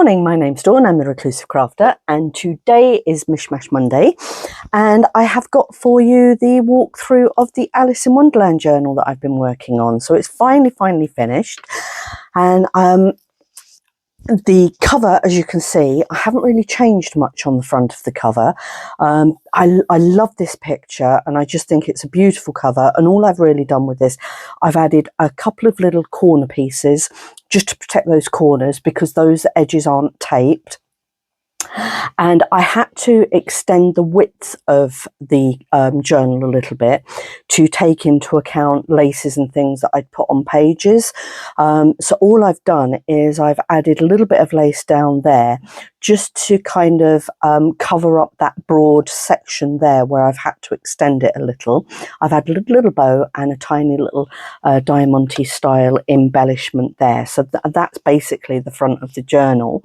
morning, my name's Dawn, I'm the Reclusive Crafter, and today is Mishmash Monday, and I have got for you the walkthrough of the Alice in Wonderland journal that I've been working on. So it's finally finished, and the cover, as you can see, I haven't really changed much on the front of the cover. I love this picture and I just think it's a beautiful cover, and all I've really done with this, I've added a couple of little corner pieces just to protect those corners because those edges aren't taped. And I had to extend the width of the journal a little bit to take into account laces and things that I'd put on pages. So all I've done is I've added a little bit of lace down there just to kind of cover up that broad section there where I've had to extend it a little. I've had a little bow and a tiny little diamante style embellishment there. So that's basically the front of the journal.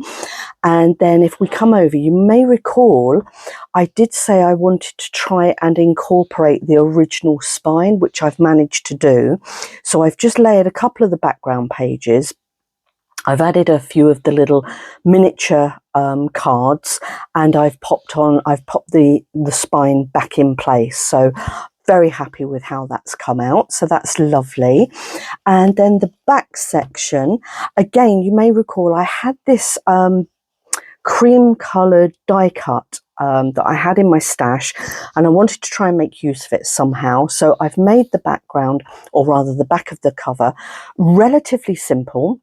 And then if we come over, you may recall I did say I wanted to try and incorporate the original spine, which I've managed to do. So I've just layered a couple of the background pages. I've added a few of the little miniature cards, and I've popped the spine back in place. So very happy with how that's come out. So that's lovely. And then the back section, again, you may recall I had this cream coloured die cut that I had in my stash, and I wanted to try and make use of it somehow. So I've made the background, or rather the back of the cover, relatively simple.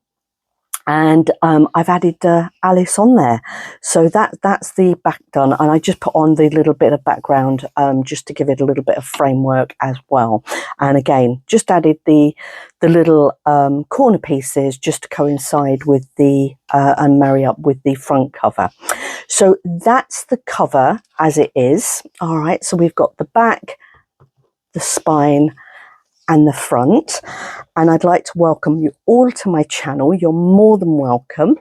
And I've added Alice on there. So that's the back done. And I just put on the little bit of background just to give it a little bit of framework as well. And again, just added the little corner pieces just to coincide with the and marry up with the front cover. So that's the cover as it is. All right, so we've got the back, the spine, and the front, and I'd like to welcome you all to my channel. You're more than welcome,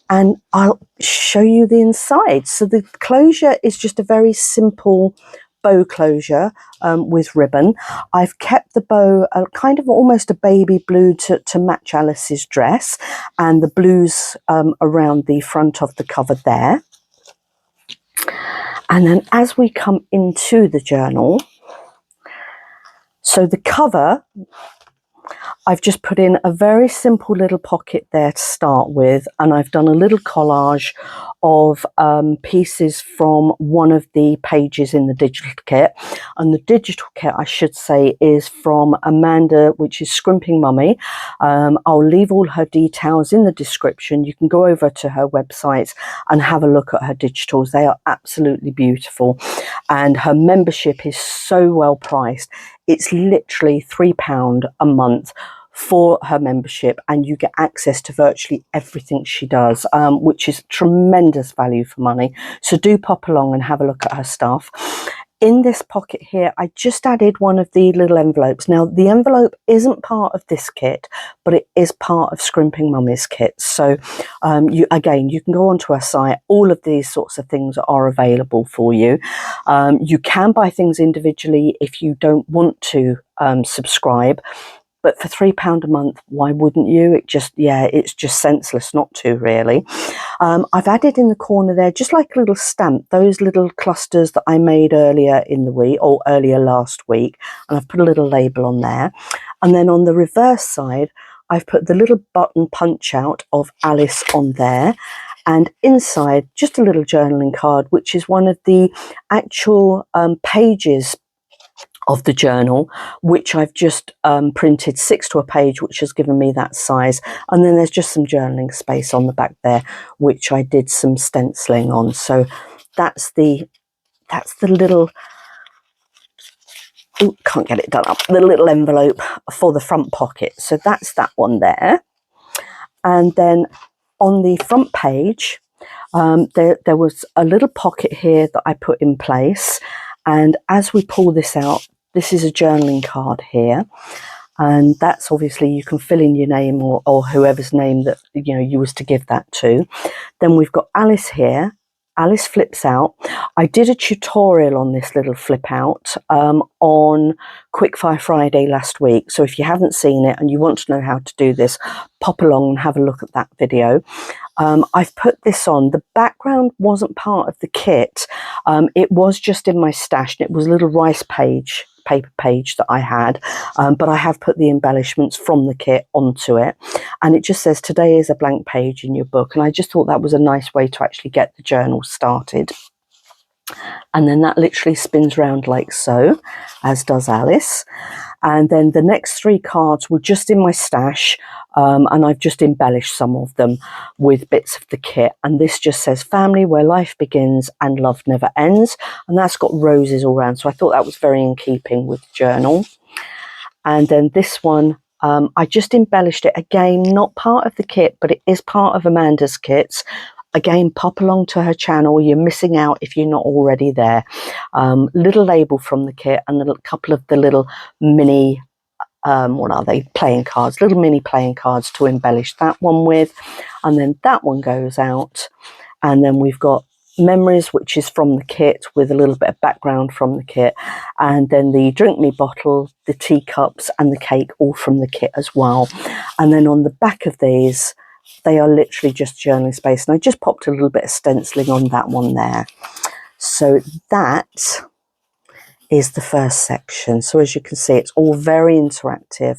and I'll show you the inside. So the closure is just a very simple bow closure with ribbon. I've kept the bow kind of almost a baby blue to match Alice's dress, and the blues around the front of the cover there. And then as we come into the journal, so the cover, I've just put in a very simple little pocket there to start with, and I've done a little collage of pieces from one of the pages in the digital kit. And the digital kit, I should say, is from Amanda, which is Scrimpingmommy. I'll leave all her details in the description. You can go over to her website and have a look at her digitals. They are absolutely beautiful, and her membership is so well priced. It's literally £3 a month for her membership, and you get access to virtually everything she does, which is tremendous value for money. So do pop along and have a look at her stuff. In this pocket here, I just added one of the little envelopes. Now, the envelope isn't part of this kit, but it is part of Scrimpingmommy's kit. So you can go onto her site. All of these sorts of things are available for you. You can buy things individually if you don't want to subscribe. But for £3 a month, why wouldn't you? It's just senseless not to, really. I've added in the corner there, just like a little stamp, those little clusters that I made earlier in the week, or earlier last week, and I've put a little label on there. And then on the reverse side, I've put the little button punch out of Alice on there. And inside, just a little journaling card, which is one of the actual pages of the journal, which I've just printed 6 to a page, which has given me that size. And then there's just some journaling space on the back there, which I did some stenciling on. So that's the little, ooh, can't get it done up, the little envelope for the front pocket. So that's that one there. And then on the front page, there was a little pocket here that I put in place. And as we pull this out, this is a journaling card here. And that's obviously, you can fill in your name or whoever's name that you was to give that to. Then we've got Alice here, Alice flips out. I did a tutorial on this little flip out on Quickfire Friday last week. So if you haven't seen it and you want to know how to do this, pop along and have a look at that video. I've put this on. The background wasn't part of the kit. It was just in my stash, and it was a little rice paper page that I had, but I have put the embellishments from the kit onto it, and it just says today is a blank page in your book, and I just thought that was a nice way to actually get the journal started. And then that literally spins round like so, as does Alice. And then the next 3 cards were just in my stash, and I've just embellished some of them with bits of the kit. And this just says family where life begins and love never ends, and that's got roses all around, so I thought that was very in keeping with the journal. And then this one, I just embellished it again, not part of the kit, but it is part of Amanda's kits. Again, pop along to her channel. You're missing out if you're not already there. Little label from the kit and a couple of the little mini, what are they, playing cards, little mini playing cards to embellish that one with. And then that one goes out. And then we've got memories, which is from the kit with a little bit of background from the kit. And then the drink me bottle, the teacups and the cake, all from the kit as well. And then on the back of these, they are literally just journaling space, and I just popped a little bit of stenciling on that one there. So that is the first section. So as you can see, it's all very interactive.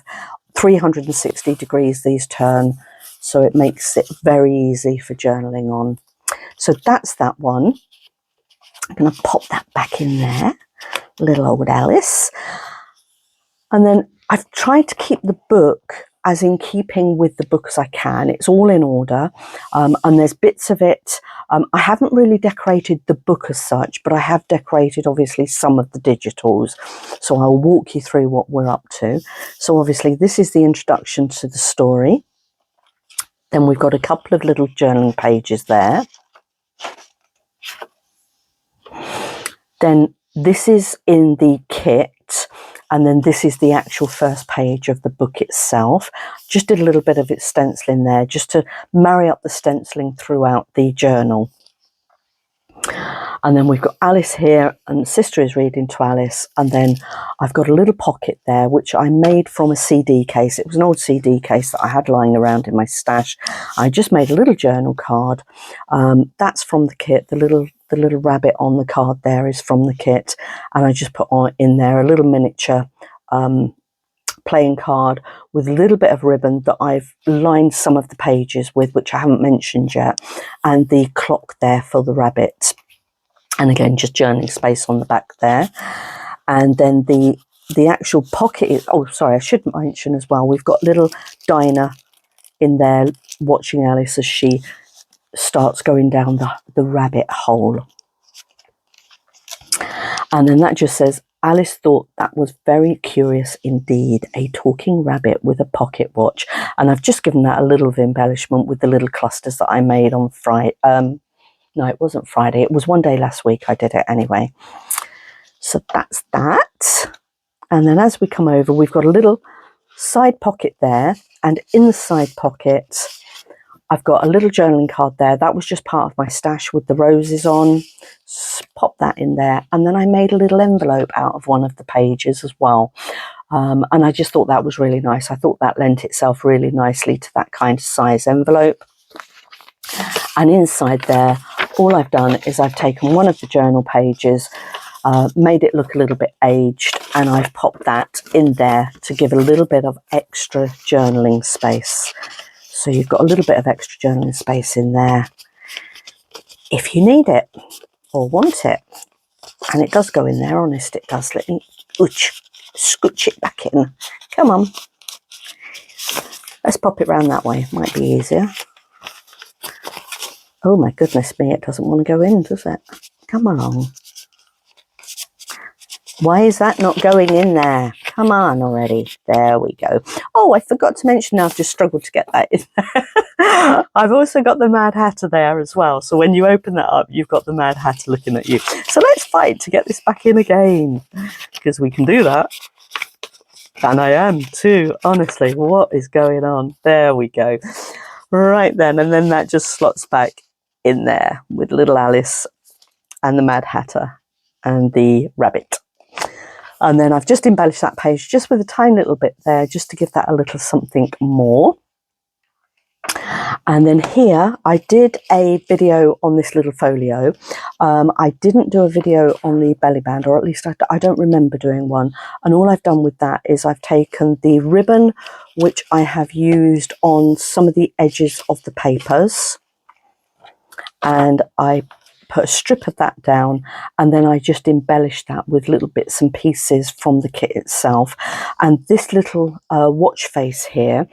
360 degrees these turn, so it makes it very easy for journaling on. So that's that one. I'm going to pop that back in there, little old Alice. And then I've tried to keep the book as in keeping with the book as I can. It's all in order, and there's bits of it. I haven't really decorated the book as such, but I have decorated obviously some of the digitals. So I'll walk you through what we're up to. So obviously this is the introduction to the story. Then we've got a couple of little journaling pages there. Then this is in the kit. And then this is the actual first page of the book itself. Just did a little bit of it stenciling there, just to marry up the stenciling throughout the journal. And then we've got Alice here, and Sister is reading to Alice. And then I've got a little pocket there, which I made from a CD case. It was an old CD case that I had lying around in my stash. I just made a little journal card. That's from the kit. The little rabbit on the card there is from the kit, and I just put on in there a little miniature playing card with a little bit of ribbon that I've lined some of the pages with, which I haven't mentioned yet, and the clock there for the rabbit, and again just journaling space on the back there. And then the actual pocket is, oh sorry, I should mention as well, we've got little Dinah in there watching Alice as she starts going down the rabbit hole. And then that just says, Alice thought that was very curious indeed, a talking rabbit with a pocket watch. And I've just given that a little of embellishment with the little clusters that I made on Friday. No, it wasn't Friday. It was one day last week I did it anyway. So that's that. And then as we come over, we've got a little side pocket there. And in the side pocket, I've got a little journaling card there. That was just part of my stash with the roses on. Pop that in there. And then I made a little envelope out of one of the pages as well. And I just thought that was really nice. I thought that lent itself really nicely to that kind of size envelope. And inside there, all I've done is I've taken one of the journal pages, made it look a little bit aged, and I've popped that in there to give a little bit of extra journaling space. So you've got a little bit of extra journaling space in there if you need it or want it. And it does go in there, honest, it does. Let me scooch it back in. Come on. Let's pop it round that way. Might be easier. Oh my goodness me, it doesn't want to go in, does it? Come along. Why is that not going in there? Come on already. There we go. Oh, I forgot to mention, I've just struggled to get that in there. I've also got the Mad Hatter there as well. So when you open that up, you've got the Mad Hatter looking at you. So let's fight to get this back in again, because we can do that. And I am too, honestly. What is going on? There we go. Right then, and then that just slots back in there with little Alice and the Mad Hatter and the rabbit. And then I've just embellished that page just with a tiny little bit there, just to give that a little something more. And then here I did a video on this little folio. I didn't do a video on the belly band, or at least I don't remember doing one. And all I've done with that is I've taken the ribbon, which I have used on some of the edges of the papers, and I put a strip of that down, and then I just embellished that with little bits and pieces from the kit itself. And this little watch face here,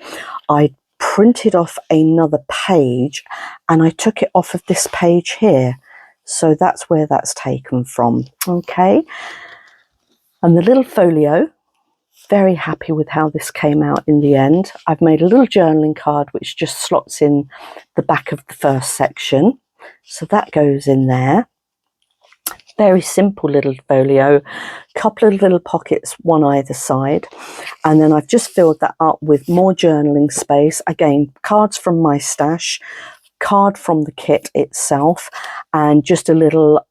I printed off another page and I took it off of this page here, so that's where that's taken from. Okay, and the little folio, very happy with how this came out in the end. I've made a little journaling card which just slots in the back of the first section, so that goes in there. Very simple little folio, couple of little pockets, one either side, and then I've just filled that up with more journaling space. Again, cards from my stash, card from the kit itself, and just a little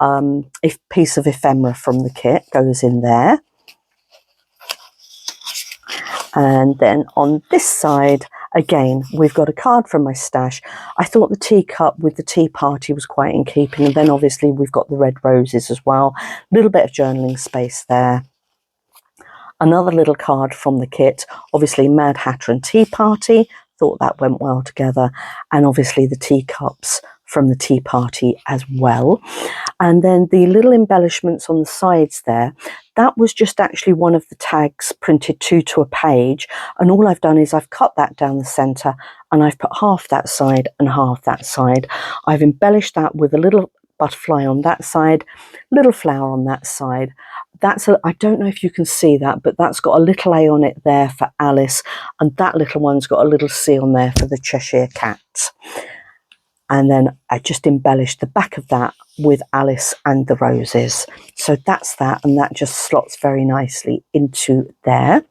piece of ephemera from the kit goes in there. And then on this side, again, we've got a card from my stash. I thought the teacup with the tea party was quite in keeping. And then obviously we've got the red roses as well. A little bit of journaling space there. Another little card from the kit, obviously Mad Hatter and Tea Party. Thought that went well together. And obviously the teacups from the tea party as well. And then the little embellishments on the sides there, that was just actually one of the tags printed to a page, and all I've done is I've cut that down the centre and I've put half that side and half that side. I've embellished that with a little butterfly on that side, little flower on that side. I don't know if you can see that, but that's got a little A on it there for Alice, and that little one's got a little C on there for the Cheshire Cat. And then I just embellished the back of that with Alice and the roses. So that's that, and that just slots very nicely into there.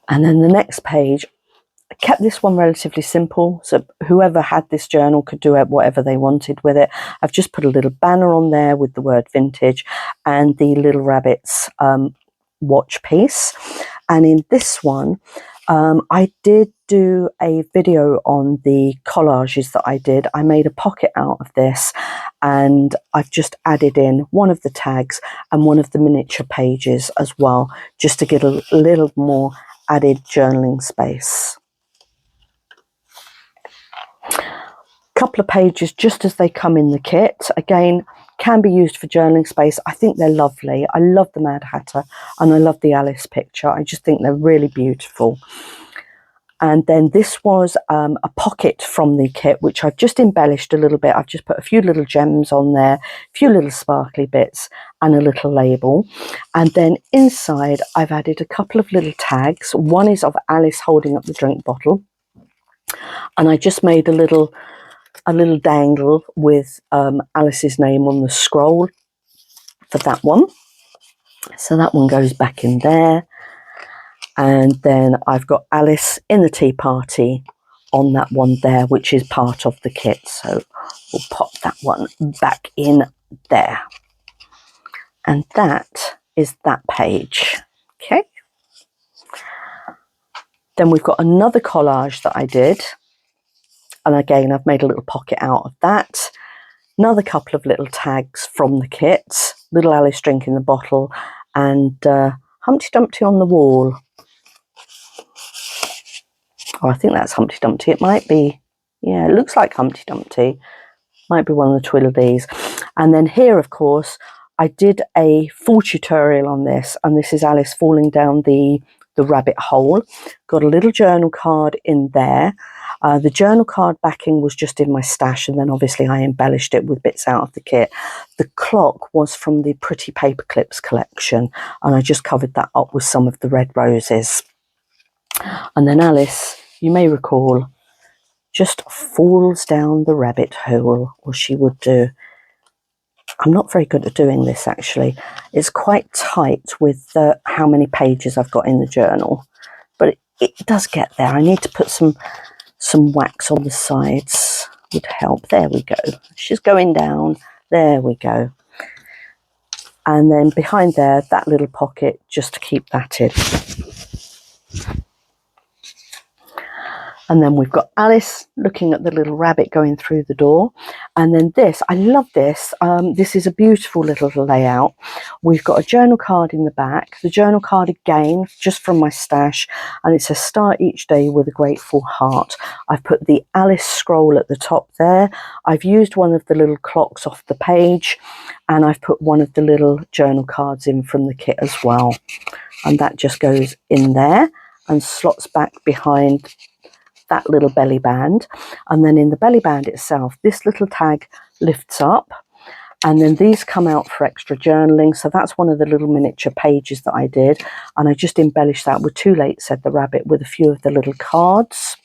And then the next page, I kept this one relatively simple, so whoever had this journal could do whatever they wanted with it. I've just put a little banner on there with the word vintage and the little rabbit's watch piece. And in this one, I did do a video on the collages that I did. I made a pocket out of this, and I've just added in one of the tags and one of the miniature pages as well, just to get a little more added journaling space. Couple of pages just as they come in the kit. Again, can be used for journaling space. I think they're lovely. I love the Mad Hatter and I love the Alice picture. I just think they're really beautiful. And then this was a pocket from the kit, which I've just embellished a little bit. I've just put a few little gems on there, a few little sparkly bits and a little label. And then inside I've added a couple of little tags. One is of Alice holding up the drink bottle. And I just made a little dangle with Alice's name on the scroll for that one. So that one goes back in there. And then I've got Alice in the tea party on that one there, which is part of the kit. So we'll pop that one back in there. And that is that page. Okay. Then we've got another collage that I did. And again, I've made a little pocket out of that. Another couple of little tags from the kit. Little Alice drinking the bottle and Humpty Dumpty on the wall. Oh, I think that's Humpty Dumpty. It might be, yeah, it looks like Humpty Dumpty. Might be one of the Tweedledees. And then here, of course, I did a full tutorial on this. And this is Alice falling down the rabbit hole. Got a little journal card in there. The journal card backing was just in my stash, and then obviously I embellished it with bits out of the kit. The clock was from the Pretty Paper Clips collection, and I just covered that up with some of the red roses. And then Alice, you may recall, just falls down the rabbit hole, or she would do. I'm not very good at doing this, actually. It's quite tight with how many pages I've got in the journal, but it does get there. I need to put some some wax on the sides would help. There we go. She's going down. There we go. And then behind there, that little pocket, just to keep that in. And then we've got Alice looking at the little rabbit going through the door. And then this, I love this. This is a beautiful little layout. We've got a journal card in the back. The journal card again, just from my stash. And it says, start each day with a grateful heart. I've put the Alice scroll at the top there. I've used one of the little clocks off the page. And I've put one of the little journal cards in from the kit as well. And that just goes in there and slots back behind that little belly band. And then in the belly band itself, this little tag lifts up, and then these come out for extra journaling. So that's one of the little miniature pages that I did, and I just embellished that with Too Late Said the Rabbit with a few of the little cards.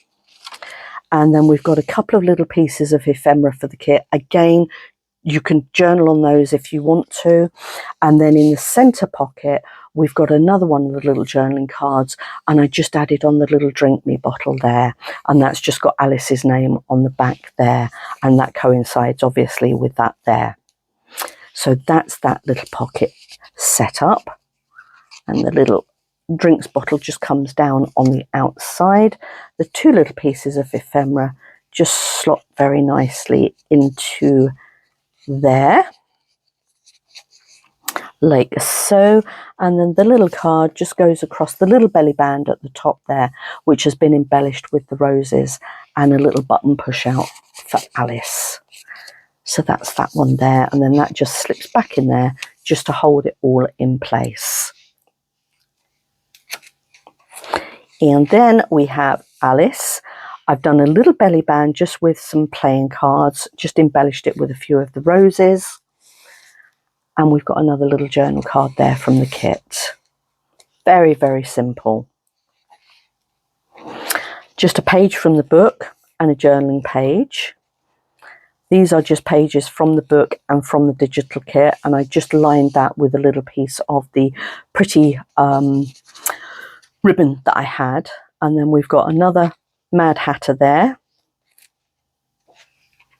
And then we've got a couple of little pieces of ephemera for the kit. Again, you can journal on those if you want to. And then in the center pocket, we've got another one of the little journaling cards, and I just added on the little drink me bottle there, and that's just got Alice's name on the back there, and that coincides obviously with that there. So that's that little pocket set up, and the little drinks bottle just comes down on the outside. The two little pieces of ephemera just slot very nicely into there, like so. And then the little card just goes across the little belly band at the top there, which has been embellished with the roses, and a little button push out for Alice. So that's that one there, and then that just slips back in there just to hold it all in place. And then we have Alice. I've done a little belly band just with some playing cards, just embellished it with a few of the roses. And we've got another little journal card there from the kit. Very, very simple. Just a page from the book and a journaling page. These are just pages from the book and from the digital kit, and I just lined that with a little piece of the pretty ribbon that I had. And then we've got another Mad Hatter there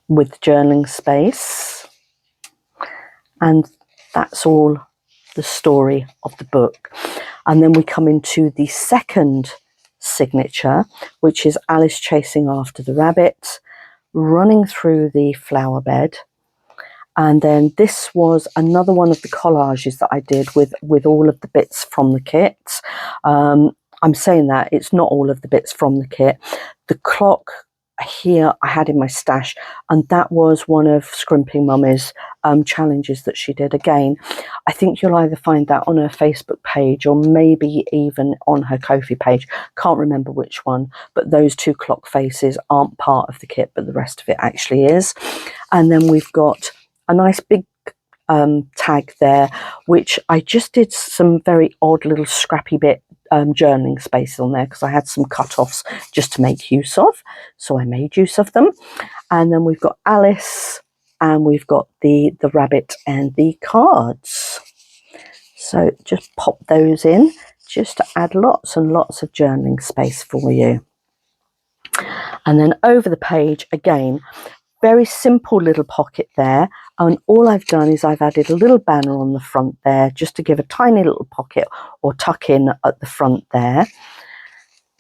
with journaling space. And that's all the story of the book. And then we come into the second signature, which is Alice chasing after the rabbit, running through the flower bed. And then this was another one of the collages that I did with all of the bits from the kit. I'm saying that it's not all of the bits from the kit. The clock here I had in my stash, and that was one of Scrimpingmommy's challenges that she did. Again, I think you'll either find that on her Facebook page or maybe even on her Ko-fi page. Can't remember which one, but those two clock faces aren't part of the kit, but the rest of it actually is. And then we've got a nice big tag there, which I just did some very odd little scrappy bit journaling space on there because I had some cut-offs just to make use of, so I made use of them. And then we've got Alice, and we've got the rabbit and the cards. So just pop those in just to add lots and lots of journaling space for you. And then over the page again, very simple little pocket there, and all I've done is I've added a little banner on the front there just to give a tiny little pocket or tuck in at the front there.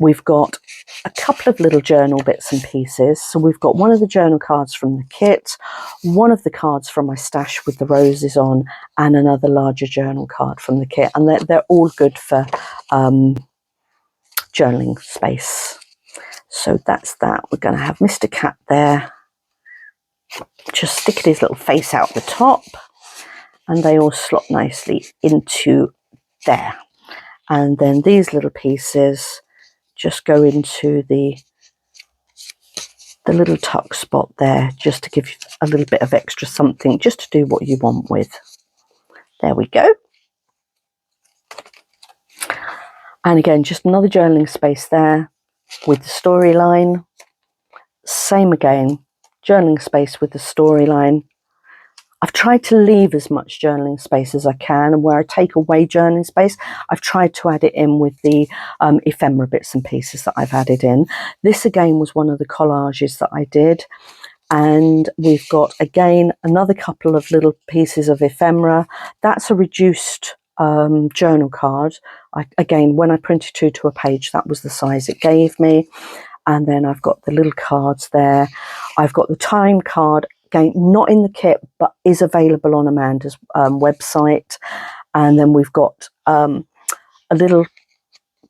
We've got a couple of little journal bits and pieces. So we've got one of the journal cards from the kit, one of the cards from my stash with the roses on, and another larger journal card from the kit, and they're all good for journaling space. So that's that. We're going to have Mr. Cat there, just sticking his little face out the top, and they all slot nicely into there. And then these little pieces just go into the little tuck spot there, just to give you a little bit of extra something, just to do what you want with. There we go. And again, just another journaling space there with the storyline. Same again, journaling space with the storyline. I've tried to leave as much journaling space as I can, and where I take away journaling space, I've tried to add it in with the ephemera bits and pieces that I've added in. This again was one of the collages that I did, and we've got again another couple of little pieces of ephemera. That's a reduced journal card. Again, when I printed 2 to a page, that was the size it gave me. And then I've got the little cards there. I've got the time card, again, not in the kit, but is available on Amanda's website. And then we've got a little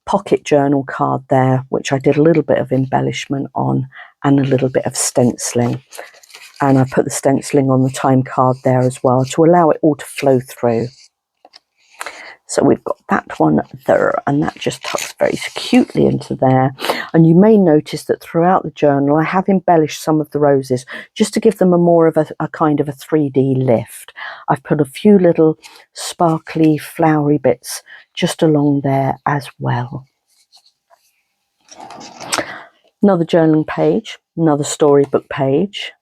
pocket journal card there, which I did a little bit of embellishment on and a little bit of stenciling. And I put the stenciling on the time card there as well to allow it all to flow through. So we've got that one there, and that just tucks very cutely into there. And you may notice that throughout the journal I have embellished some of the roses just to give them a more of a kind of a 3D lift. I've put a few little sparkly flowery bits just along there as well. Another journaling page, another storybook page.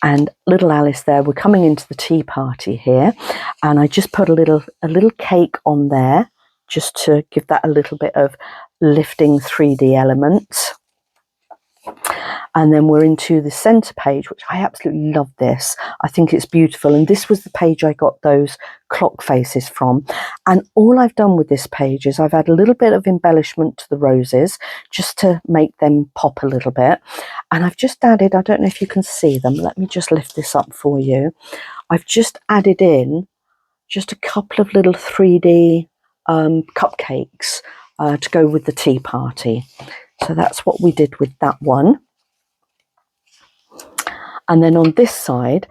And little Alice there, we're coming into the tea party here, and I just put a little cake on there just to give that a little bit of lifting 3D element. And then we're into the centre page, which I absolutely love this. I think it's beautiful. And this was the page I got those clock faces from. And all I've done with this page is I've had a little bit of embellishment to the roses just to make them pop a little bit. And I've just added, I don't know if you can see them. Let me just lift this up for you. I've just added in just a couple of little 3D cupcakes to go with the tea party. So that's what we did with that one. And then on this side,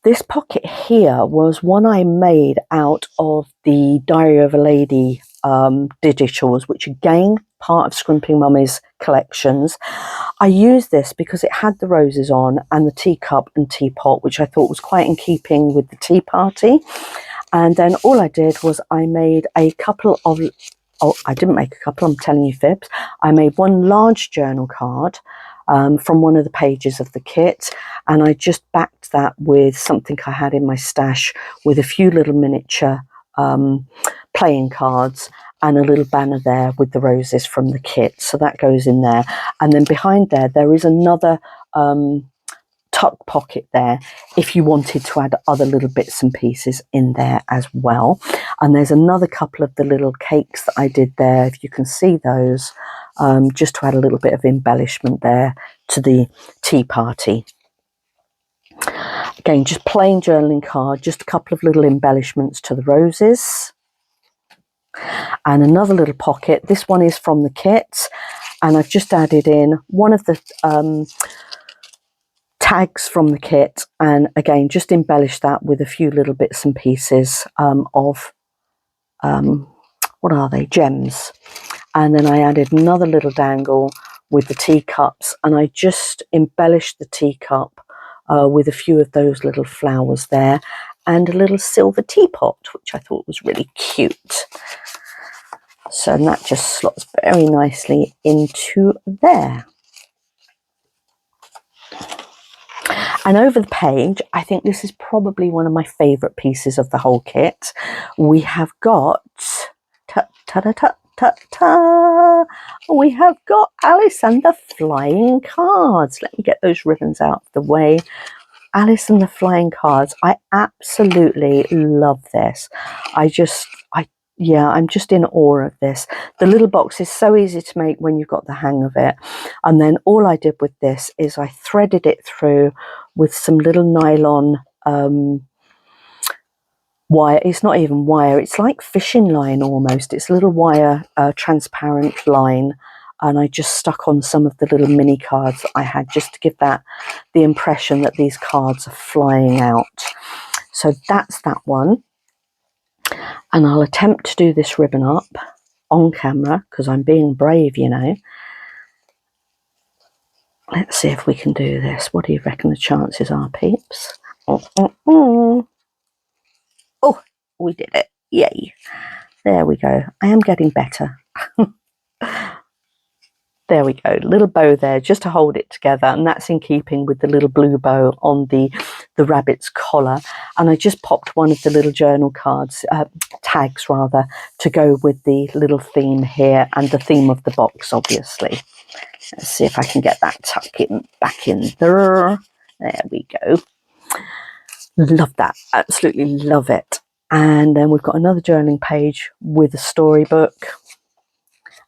this pocket here was one I made out of the Diary of a Lady digitals, which again, part of Scrimpingmommy's collections. I used this because it had the roses on and the teacup and teapot, which I thought was quite in keeping with the tea party. And then all I did was I made a couple of, oh, I didn't make a couple, I'm telling you fibs. I made one large journal card from one of the pages of the kit, and I just backed that with something I had in my stash with a few little miniature playing cards and a little banner there with the roses from the kit. So that goes in there. And then behind there is another tuck pocket there if you wanted to add other little bits and pieces in there as well. And there's another couple of the little cakes that I did there, if you can see those, just to add a little bit of embellishment there to the tea party. Again, just plain journaling card, just a couple of little embellishments to the roses. And another little pocket. This one is from the kit, and I've just added in one of the tags from the kit, and again just embellish that with a few little bits and pieces of what are they, gems. And then I added another little dangle with the teacups, and I just embellished the teacup with a few of those little flowers there and a little silver teapot, which I thought was really cute. So that just slots very nicely into there. And over the page, I think this is probably one of my favourite pieces of the whole kit. We have got, we have got Alice and the Flying Cards. Let me get those ribbons out of the way. Alice and the Flying Cards. I absolutely love this. Yeah, I'm just in awe of this. The little box is so easy to make when you've got the hang of it. And then all I did with this is I threaded it through with some little nylon wire. It's not even wire, it's like fishing line almost. It's a little wire transparent line. And I just stuck on some of the little mini cards that I had just to give that the impression that these cards are flying out. So that's that one. And I'll attempt to do this ribbon up on camera because I'm being brave, you know. Let's see if we can do this. What do you reckon the chances are, peeps? Oh, we did it. Yay. There we go. I am getting better. There we go. Little bow there just to hold it together. And that's in keeping with the little blue bow on the the rabbit's collar, and I just popped one of the little journal cards, tags rather, to go with the little theme here and the theme of the box, obviously. Let's see if I can get that tucked in back in there. There we go. Love that, absolutely love it. And then we've got another journaling page with a storybook.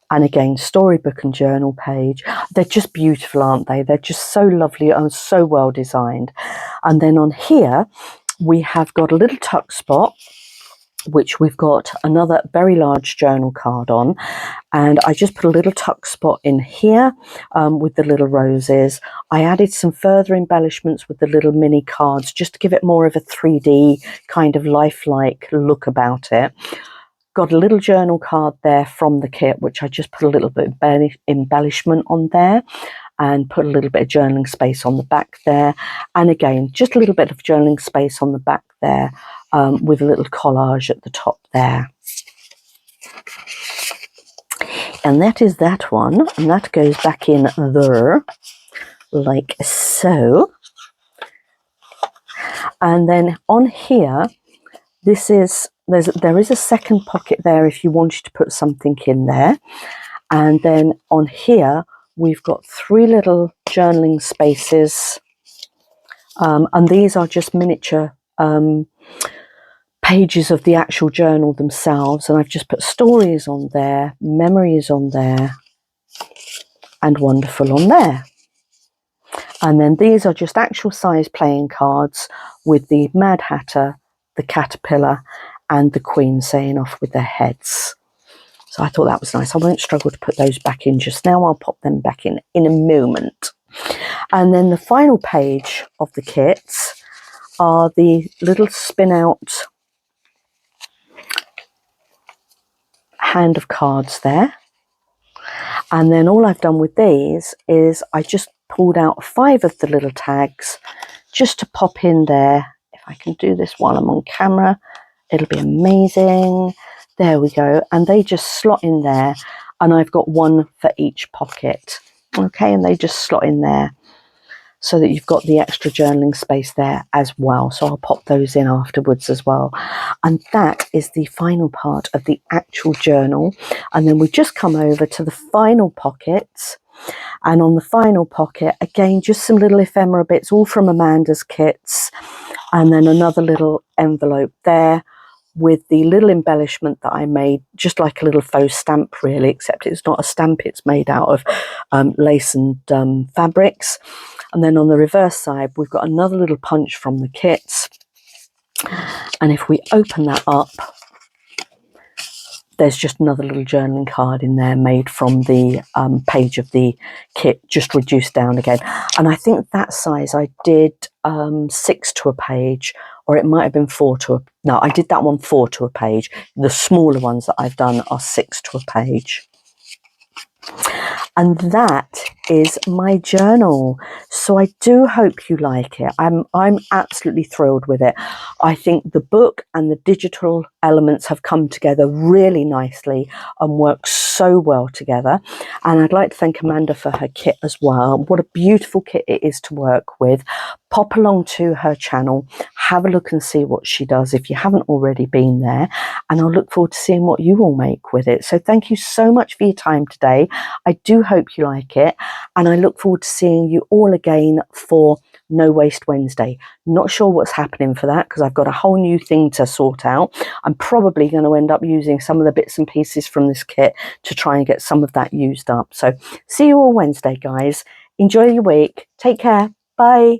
And again, storybook and journal page. They're just beautiful, aren't they? They're just so lovely and so well designed. And then on here, we have got a little tuck spot, which we've got another very large journal card on. And I just put a little tuck spot in here with the little roses. I added some further embellishments with the little mini cards, just to give it more of a 3D kind of lifelike look about it. Got a little journal card there from the kit, which I just put a little bit of embellishment on there and put a little bit of journaling space on the back there. And again, just a little bit of journaling space on the back there with a little collage at the top there. And that is that one. And that goes back in there, like so. And then on here, there is a second pocket there if you wanted to put something in there. And then on here, we've got 3 little journaling spaces. And these are just miniature pages of the actual journal themselves. And I've just put stories on there, memories on there, and wonderful on there. And then these are just actual size playing cards with the Mad Hatter, the caterpillar, and the Queen saying off with their heads. So I thought that was nice. I won't struggle to put those back in just now. I'll pop them back in a moment. And then the final page of the kit are the little spin out hand of cards there. And then all I've done with these is I just pulled out 5 of the little tags just to pop in there. If I can do this while I'm on camera, it'll be amazing. There we go. And they just slot in there. And I've got 1 for each pocket. Okay, and they just slot in there so that you've got the extra journaling space there as well. So I'll pop those in afterwards as well. And that is the final part of the actual journal. And then we just come over to the final pockets. And on the final pocket, again, just some little ephemera bits, all from Amanda's kits. And then another little envelope there with the little embellishment that I made, just like a little faux stamp really, except it's not a stamp, it's made out of lace and fabrics. And then on the reverse side, we've got another little punch from the kits. And if we open that up, there's just another little journaling card in there made from the page of the kit, just reduced down again. And I think that size I did 6 to a page, or it might have been 4 to a... No, I did that one 4 to a page. The smaller ones that I've done are 6 to a page. And that is my journal. So I do hope you like it. I'm absolutely thrilled with it. I think the book and the digital elements have come together really nicely and work so well together. And I'd like to thank Amanda for her kit as well. What a beautiful kit it is to work with. Pop along to her channel, have a look and see what she does if you haven't already been there. And I'll look forward to seeing what you all make with it. So thank you so much for your time today. I do hope you like it. And I look forward to seeing you all again for No Waste Wednesday. Not sure what's happening for that because I've got a whole new thing to sort out. I'm probably going to end up using some of the bits and pieces from this kit to try and get some of that used up. So see you all Wednesday, guys. Enjoy your week. Take care. Bye.